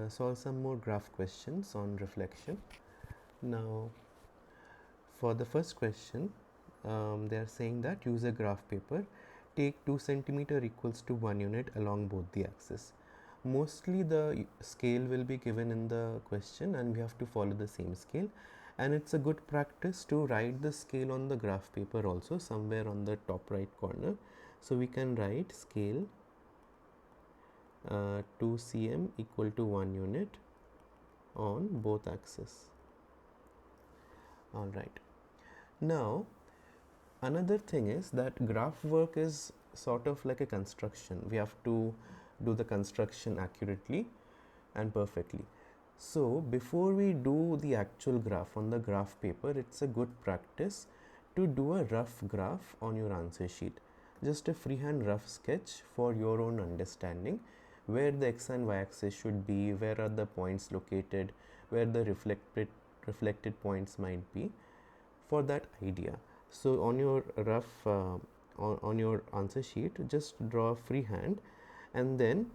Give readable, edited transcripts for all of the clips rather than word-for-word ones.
solve some more graph questions on reflection. Now, for the first question, they are saying that use a graph paper, take 2 centimeter equals to 1 unit along both the axes. Mostly the scale will be given in the question and we have to follow the same scale, and it's a good practice to write the scale on the graph paper also somewhere on the top right corner. So we can write scale 2 cm equal to 1 unit on both axes. All right. Now, another thing is that graph work is sort of like a construction. We have to do the construction accurately and perfectly. So before we do the actual graph on the graph paper, it's a good practice to do a rough graph on your answer sheet. Just a freehand rough sketch for your own understanding, where the x and y axis should be, where are the points located, where the reflected points might be, for that idea. So on your rough on your answer sheet, just draw freehand and then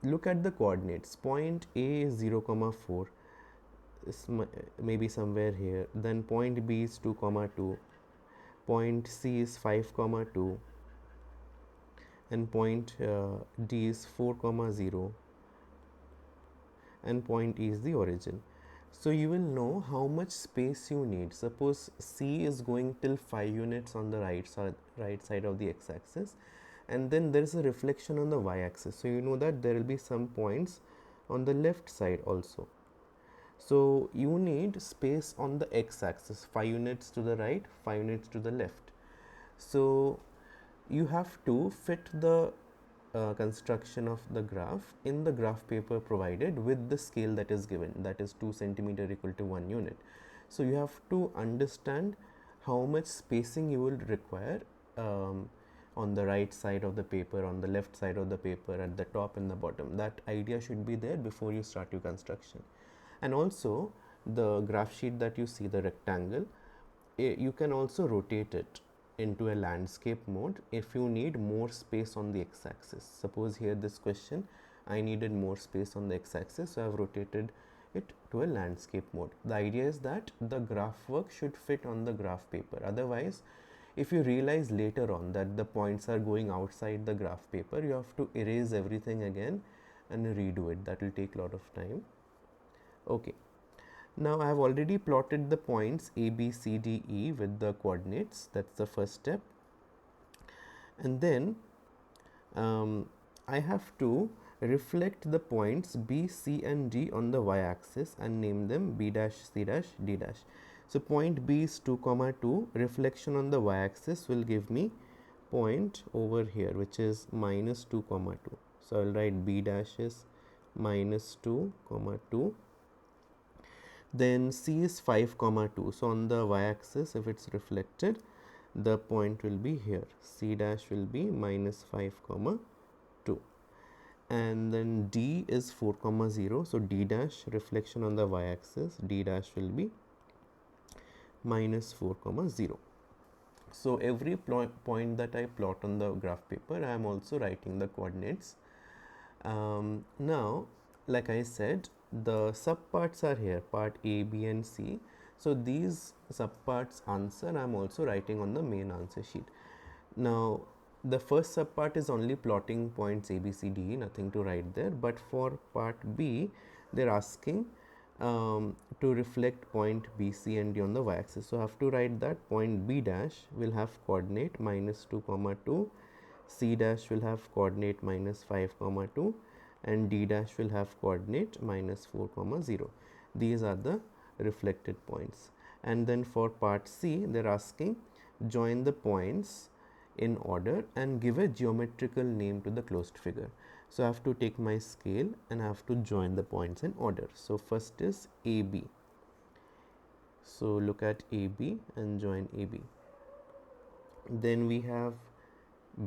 look at the coordinates. Point A is 0, 4, maybe somewhere here. Then point B is 2, 2. Point C is 5, 2. And point D is 4, 0. And point E is the origin. So you will know how much space you need. Suppose C is going till 5 units on the right side of the x-axis, and then there is a reflection on the y-axis. So you know that there will be some points on the left side also. So you need space on the x-axis, 5 units to the right, 5 units to the left. So you have to fit the construction of the graph in the graph paper provided with the scale that is given, that is 2 centimeter equal to 1 unit. So you have to understand how much spacing you will require on the right side of the paper, on the left side of the paper, at the top and the bottom. That idea should be there before you start your construction. And also the graph sheet that you see, the rectangle, you can also rotate it into a landscape mode if you need more space on the x-axis. Suppose here this question, I needed more space on the x-axis, so I have rotated it to a landscape mode. The idea is that the graph work should fit on the graph paper. Otherwise, if you realize later on that the points are going outside the graph paper, you have to erase everything again and redo it. That will take a lot of time. Okay. Now I have already plotted the points A, B, C, D, E with the coordinates. That's the first step. And then I have to reflect the points B, C and D on the y-axis and name them B dash, C dash, D dash. So point B is 2, 2. Reflection on the y-axis will give me point over here, which is minus 2, 2. So I will write B dash is minus 2, 2. Then C is 5, 2. So on the y-axis, if it's reflected, the point will be here. C dash will be minus 5, 2. And then D is 4, 0. So D dash, reflection on the y-axis, D dash will be minus 4, 0. So every point that I plot on the graph paper, I am also writing the coordinates. Now, like I said, the subparts are here, part A, B and C. So these subparts answer I am also writing on the main answer sheet. Now the first subpart is only plotting points A, B, C, D, nothing to write there. But for part B, they are asking to reflect point B, C and D on the y-axis. So I have to write that point B dash will have coordinate minus 2, 2. C dash will have coordinate minus 5, 2. And D dash will have coordinate minus 4, 0. These are the reflected points. And then for part C, they are asking join the points in order and give a geometrical name to the closed figure. So I have to take my scale and I have to join the points in order. So first is AB. So look at AB and join AB. Then we have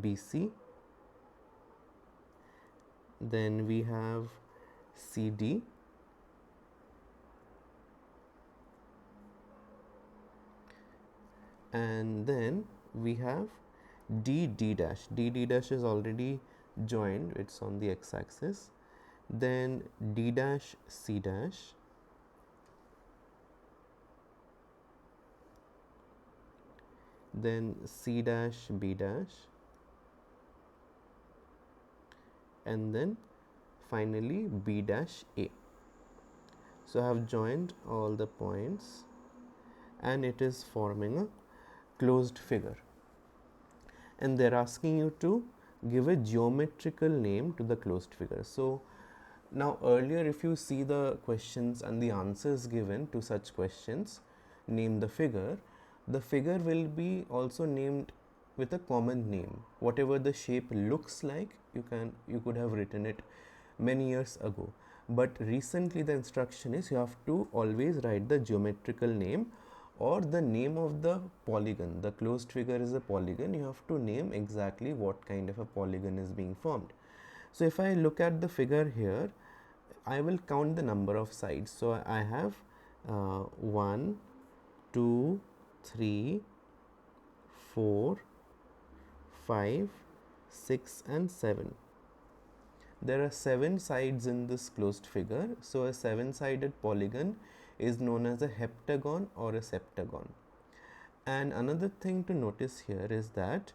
BC. Then we have CD. And then we have D dash. D dash is already joined, it's on the x-axis. then D dash C dash, then C dash B dash, and then finally B dash A. So I have joined all the points and it is forming a closed figure, and they're asking you to give a geometrical name to the closed figure. So now earlier, if you see the questions and the answers given to such questions, name the figure will be also named with a common name. Whatever the shape looks like, you could have written it many years ago, but recently the instruction is you have to always write the geometrical name or the name of the polygon. The closed figure is a polygon. You have to name exactly what kind of a polygon is being formed. So if I look at the figure here, I will count the number of sides. So I have 1, 2, 3, 4, 5, 6 and 7. There are 7 sides in this closed figure. So a 7-sided polygon is known as a heptagon or a septagon. And another thing to notice here is that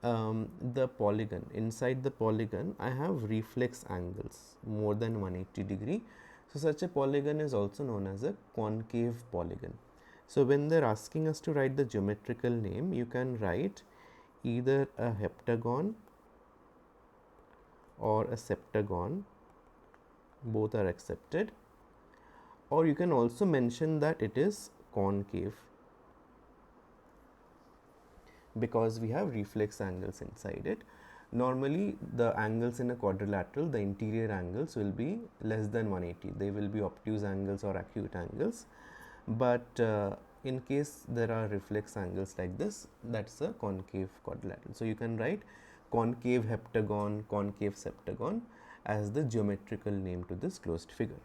the polygon, inside the polygon I have reflex angles more than 180 degree. So such a polygon is also known as a concave polygon. So when they're asking us to write the geometrical name, you can write either a heptagon or a septagon, both are accepted, or you can also mention that it is concave because we have reflex angles inside it. Normally the angles in a quadrilateral, the interior angles will be less than 180. They will be obtuse angles or acute angles, but in case there are reflex angles like this, that's a concave quadrilateral. So you can write concave heptagon, concave septagon as the geometrical name to this closed figure.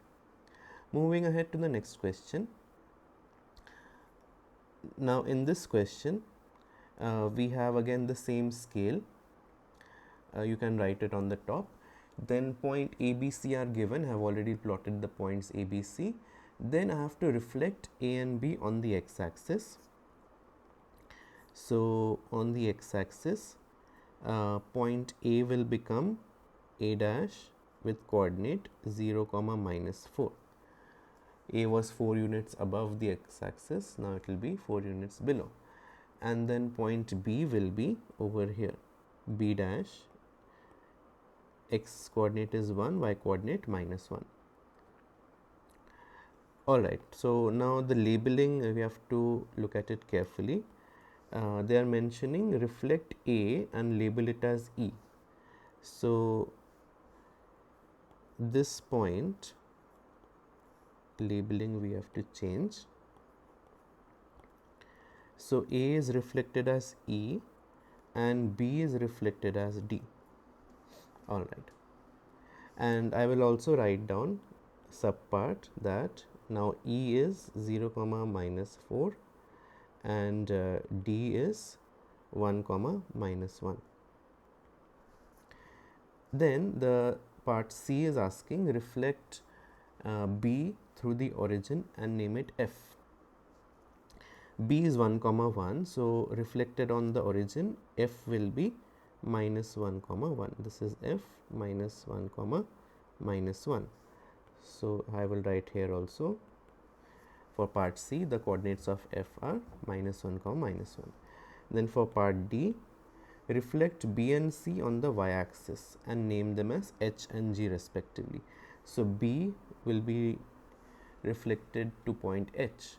Moving ahead to the next question. Now in this question we have again the same scale. You can write it on the top. Then point ABC are given. I have already plotted the points ABC. Then I have to reflect A and B on the x-axis. So on the x-axis, point A will become A dash with coordinate 0, -4. A was 4 units above the x-axis. Now it will be 4 units below. And then point B will be over here, B dash, x coordinate is 1, y coordinate -1. Alright, so now the labeling, we have to look at it carefully. They are mentioning reflect A and label it as E. So this point labeling we have to change. So A is reflected as E and B is reflected as D. Alright, and I will also write down subpart that now E is 0, -4 and D is 1, -1. Then the part C is asking reflect B through the origin and name it F. B is 1, 1, so reflected on the origin F will be -1, 1. This is F -1, -1. So I will write here also for part C the coordinates of F are -1, -1. Then for part D, reflect B and C on the y-axis and name them as H and G respectively. So B will be reflected to point H.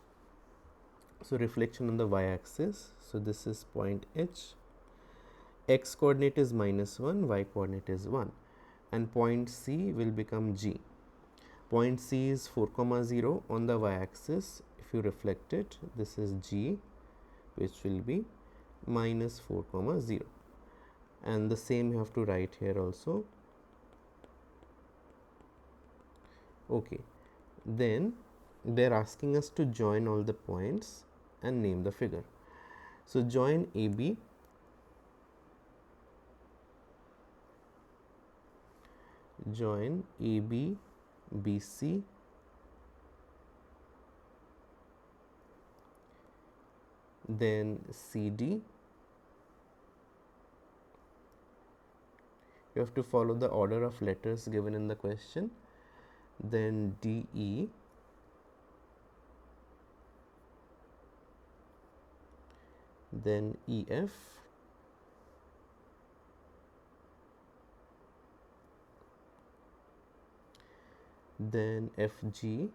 So reflection on the y-axis. So this is point H. X coordinate is -1, y coordinate is 1, and point C will become G. Point C is 4, 0 on the y-axis. If you reflect it, this is G, which will be -4, 0. And the same you have to write here also. Okay, then they are asking us to join all the points and name the figure. So join AB join AB, BC, then CD. You have to follow the order of letters given in the question. Then DE, then EF, then FG,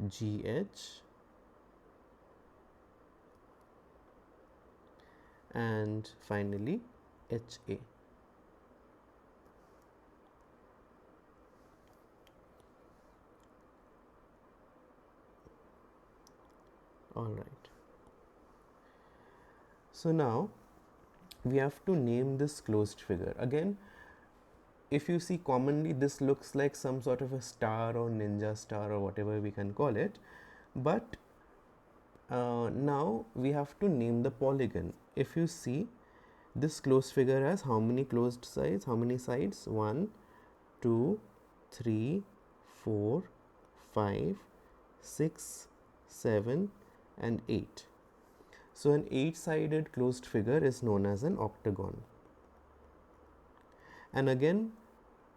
GH, and finally HA. All right. So now we have to name this closed figure. Again, if you see, commonly this looks like some sort of a star or ninja star or whatever we can call it, but now we have to name the polygon. If you see, this closed figure has how many closed sides? How many sides? 1, 2, 3, 4, 5, 6, 7, and 8. So an 8-sided closed figure is known as an octagon. And again,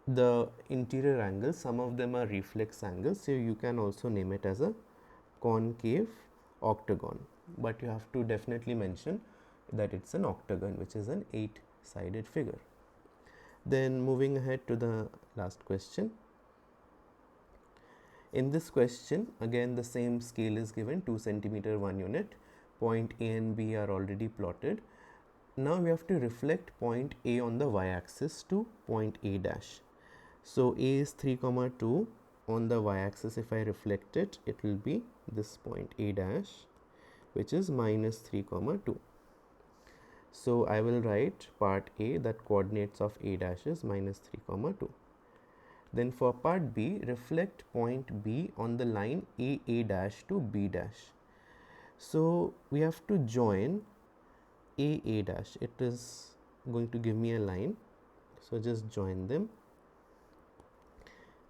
the interior angles, some of them are reflex angles, so you can also name it as a concave octagon, but you have to definitely mention that it's an octagon, which is an 8-sided figure. Then moving ahead to the last question. In this question, again the same scale is given, 2 centimeter 1 unit. Point A and B are already plotted. Now we have to reflect point A on the y-axis to point A dash. So A is 3, 2. On the y-axis, if I reflect it, it will be this point A dash, which is minus 3, 2. So I will write part A, that coordinates of A dash is minus 3, 2. Then for part B, reflect point B on the line A dash to B dash. So we have to join A dash. It is going to give me a line. So just join them.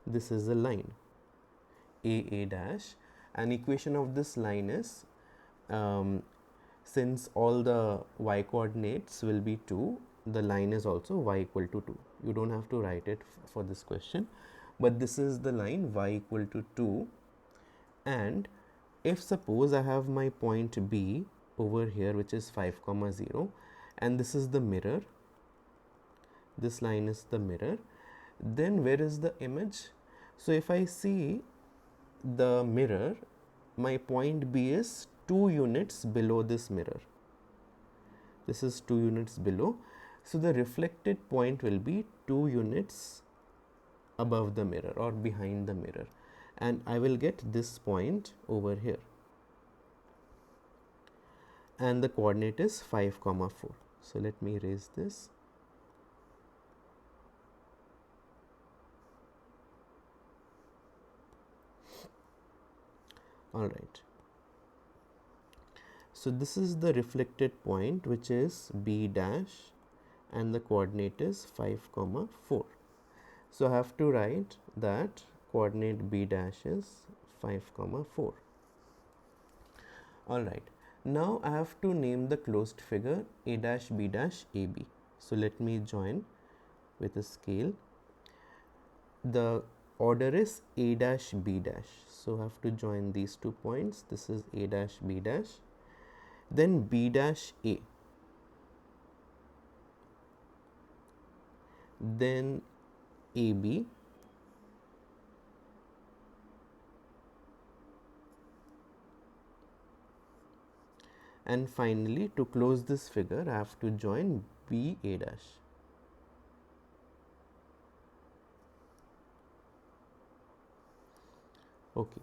This is a line A dash. An equation of this line is, since all the y coordinates will be 2, the line is also y equal to 2. You don't have to write it for this question, but this is the line y equal to 2. And if suppose I have my point B over here, which is 5, 0, and this is the mirror, this line is the mirror, then where is the image? So if I see the mirror, my point B is 2 units below this mirror. This is 2 units below. So the reflected point will be 2 units above the mirror or behind the mirror, and I will get this point over here, and the coordinate is 5, 4. So let me erase this. All right. So this is the reflected point, which is B dash, and the coordinate is 5, 4. So I have to write that coordinate B dash is 5, 4. All right. Now I have to name the closed figure A dash B dash AB. So let me join with a scale. The order is A dash B dash. So I have to join these 2 points. This is A dash B dash. Then B dash A. Then AB. And finally, to close this figure, I have to join B A dash. Okay.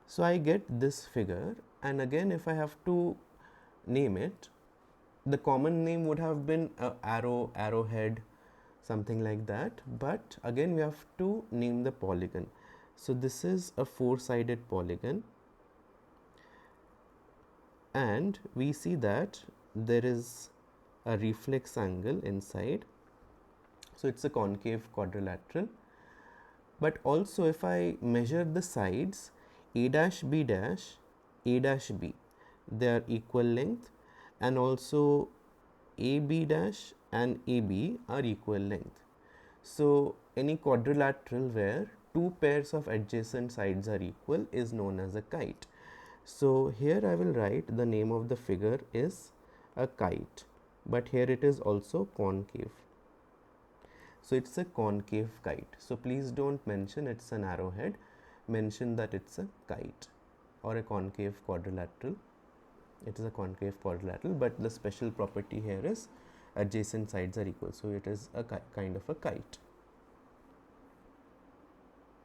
So I get this figure, and again, if I have to name it, the common name would have been arrow, arrowhead, something like that, but again we have to name the polygon. So this is a 4-sided polygon, and we see that there is a reflex angle inside, So it's a concave quadrilateral. But also if I measure the sides, A dash B dash, A dash B, they are equal length, and also AB dash and AB are equal length. So any quadrilateral where two pairs of adjacent sides are equal is known as a kite. So here I will write the name of the figure is a kite, but here it is also concave. So it's a concave kite. So please don't mention it's an arrowhead, mention that it's a kite or a concave quadrilateral. It is a concave quadrilateral, but the special property here is adjacent sides are equal. So it is a kind of a kite.